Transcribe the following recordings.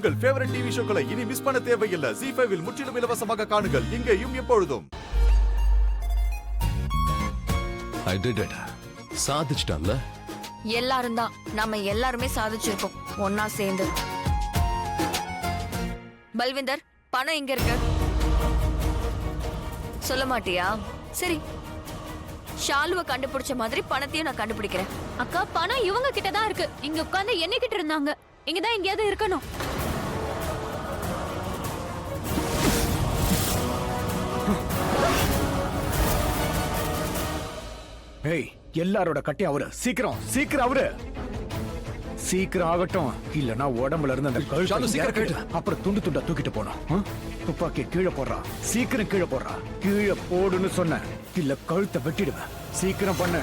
உங்கள் favourite TV ஷோக்களை இனி miss பண்ண தேவையில்லை. ZEE5 இல் முற்றிலும் இலவசமாக காணுங்கள். இங்கேயும் எப்பொழுதும். I did it. சாதிச்சிட்டேன்ல. எல்லாரும் தான், நம்ம எல்லாருமே சாதிச்சிருக்கோம் ஒன்னா சேர்ந்து. பல்விந்தர், பணம் எங்க இருக்கு? சொல்ல மாட்டியா? சரி, ஷாலுவை கண்டுபிடிச்ச மாதிரி பணத்தையும் நான் கண்டுபிடிக்கிறேன். அக்கா, பணம் இவங்க கிட்ட தான் இருக்கு. இங்க உட்கார்ந்து எண்ணிக்கிட்டு இருந்தாங்க. இங்கதான் எங்கேயாவது இருக்கணும். ஏய், எல்லாரோட கட்டி அவரு. சீக்கிரம் சீக்கிரம் அவரு. சீக்கிரம் ஆகட்டும், இல்லனா உடம்புல இருந்து அந்த கழுத்து அப்புறம் துண்டு துண்டா தூக்கிட்டு போனோம். துப்பாக்கி கீழே போடுறா. சீக்கிரம் கீழே போடுறா. கீழே போடுன்னு சொன்ன, இல்ல கழுத்தை வெட்டிடுவேன். சீக்கிரம் பண்ணு.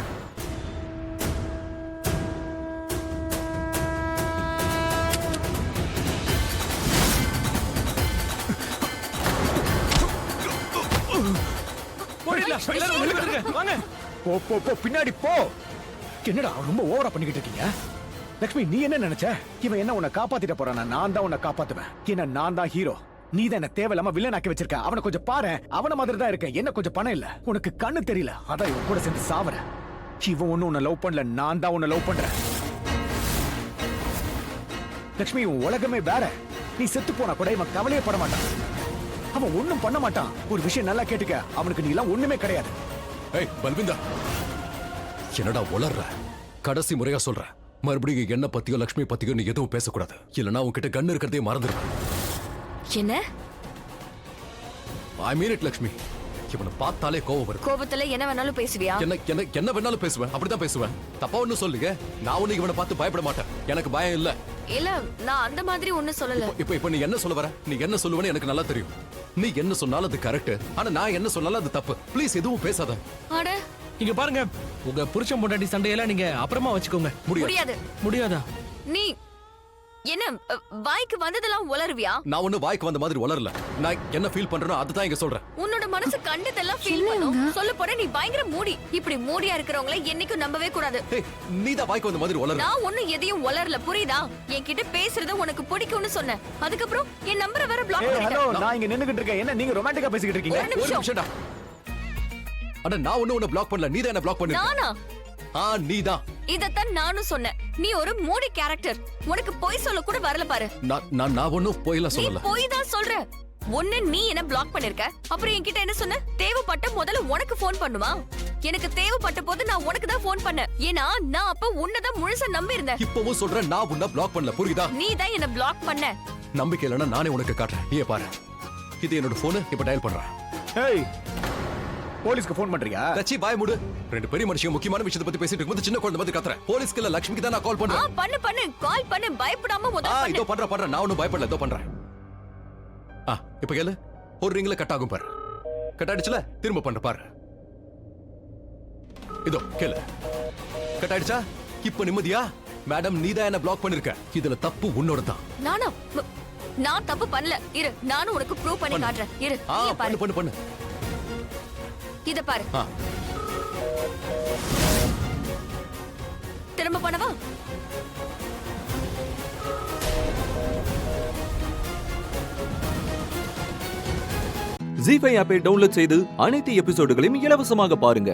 போ போ போ, பின்னாடி போ. என்னடா ரொம்ப ஓவரா பண்ணிக்கிட்டு இருக்கீங்க? லட்சுமி, நீ என்ன நினைச்ச? இவன் என்ன உன்னை காப்பாத்திட்ட போறானா? நான் தான் உன்னை காப்பாத்துவேன். என்ன, நான் தான் ஹீரோ. நீ தான் என்ன தேவையில்லாம வில்லன் ஆக்கி வச்சிருக்க. அவனை கொஞ்சம் பாரு. அவன மாதிரி தான் இருக்கேன். என்ன கொஞ்சம் பணம் இல்ல. உனக்கு கண்ணு தெரியல. அதான் இவன் கூட சேர்ந்து சாவற. இவன் ஒண்ணு உன்னை லவ் பண்ணல, நான் தான் உன்னை லவ் பண்றேன். லட்சுமி, உன் உலகமே வேற. நீ செத்து போனா கூட இவன் கவலையே பட மாட்டான். அவன் ஒண்ணும் பண்ண மாட்டான். ஒரு விஷயம் நல்லா கேட்டுக்க, அவனுக்கு நீ எல்லாம் ஒண்ணுமே கிடையாது. ஏய் பல்விந்தா, என்னடா உளர்ற? கடைசி முறையா சொல்ற, மறுபடியும் என்ன பத்தியோ லட்சுமி பத்தியோ நீ எதுவும் பேசக்கூடாது. இல்லனா உன்கிட்ட கண்ணு இருக்கிறதே மறந்துடுவேன். என்ன? ஐ மீன் இட் லட்சுமி. இவனை பார்த்தாலே கோவம் வருது. கோபத்துல என்ன வேணாலும் பேசுவியா? என்ன வேணாலும் பேசுவேன். அப்படிதான் பேசுவேன். தப்பா ஒண்ணு சொல்லுங்க. நான் ஒண்ணு இவனை பார்த்து பயப்பட மாட்டேன். எனக்கு பயம் இல்ல. இல்ல, நான் அந்த மாதிரி ஒண்ணு சொல்லல. இப்ப நீ என்ன சொல்ல வர? நீ என்ன சொல்லுவேன்னு எனக்கு நல்லா தெரியும். நீ என்ன சொன்னாலும் அது கரெக்ட். ஆனா நான் என்ன சொன்னாலும் அது தப்பு. ப்ளீஸ் எதுவும் பேசாத. அட, இங்க பாருங்க, உங்க புருஷன் பொண்டாட்டி சண்டையெல்லாம் நீங்க அப்புறமா வச்சுக்கோங்க. முடியாது. முடியாதா? நீ என்ன வாய்க்கு வந்ததெல்லாம் உளறுவியா? நான் ஒண்ணு வாய்க்கு வந்த மாதிரி உளரல. நான் என்ன ஃபீல் பண்றேனோ அதுதான் இங்க சொல்றேன். உன்னோட மனசு கண்டதெல்லாம் ஃபீல் பண்ணும். சொல்ல போற நீ பயங்கர மூடி. இப்படி மூடியா இருக்கிறவங்கள என்னைக்கும் நம்பவே கூடாது. நீ தான் வாய்க்கு வந்த மாதிரி உளற. நான் ஒண்ணு எதையும் உளரல, புரியுதா? என்கிட்ட பேசுறது உனக்கு பிடிக்கும்னு சொன்னேன். அதுக்கப்புறம் என் நம்பரை வேற பிளாக் ஹலோ, பண்ணிட்டேன். நான் இங்க நின்னுகிட்டு இருக்கேன். என்ன நீங்க ரொமான்டிக்கா பேசிக்கிட்டு இருக்கீங்க? ஒரு நிமிஷம்டா. அட, நான் ஒண்ணு உன்னை பிளாக் பண்ணல. நீ தான் என்ன பிளாக் பண்ணி. நானா? நீதான். இதத்தான் நானும் சொன்னேன். நீ ஒரு மூடி கேரக்டர். உனக்கு பொய் சொல்ல கூட வரல பாரு. நான் ஒண்ணும் பொய்ல சொல்லல. பொய் தான் சொல்ற. ஒண்ணு நீ என்ன பிளாக் பண்ணிருக்க. அப்புறம் என்கிட்ட என்ன சொன்ன? தேவைப்பட்ட முதல்ல உனக்கு போன் பண்ணுமா? எனக்கு தேவைப்பட்ட போது நான் உனக்கு தான் போன் பண்ணேன். ஏன்னா நான் அப்ப உன்னதான் முழுசா நம்பி இருந்தேன். இப்பவும் சொல்றேன், நான் உன்னை பிளாக் பண்ணல. புரியுதா? நீ தான் என்ன பிளாக் பண்ண. நம்பிக்கை இல்லைன்னா நானே உனக்கு காட்டுறேன். நீயே பாரு. இது என்னோட போன். இப்ப டயல் பண்றேன். ஏய், போலீஸ்க்கு போன் பண்றியா? லட்சி, பாய் மூடு. ரெண்டு பெரிய மனுஷங்க முக்கியமான விஷயத்தை பத்தி பேசிட்டு இருக்கும்போது சின்ன குழந்தை மாதிரி கத்துறேன். போலீஸ்க்கு இல்ல, லட்சுமிக்கு தான் நான் கால் பண்றேன். பண்ணு கால் பண்ணு. பயப்படாம முதல்ல பண்ணு. இதோ பண்றேன். நான் ஒண்ணும் பயப்படல. இதோ பண்றேன். இப்ப கேளு. ஒரு ரிங்ல கட் ஆகும் பாரு. கட் ஆயிடுச்சுல, திரும்ப பண்ற பாரு. இதோ கேளு. கட் ஆயிடுச்சா? இப்ப நிம்மதியா? மேடம், நீ தான் என்ன பிளாக் பண்ணிருக்க. இதுல தப்பு உன்னோட தான். நான் தப்பு பண்ணல. இரு, நானும் உனக்கு ப்ரூவ் பண்ணி காட்டுறேன். இரு, பண்ணு. இத பாரு. திரும்ப பண்ணவா? ZEE5 ஆப்பை டவுன்லோட் செய்து அனைத்து எபிசோடுகளையும் இலவசமாக பாருங்க.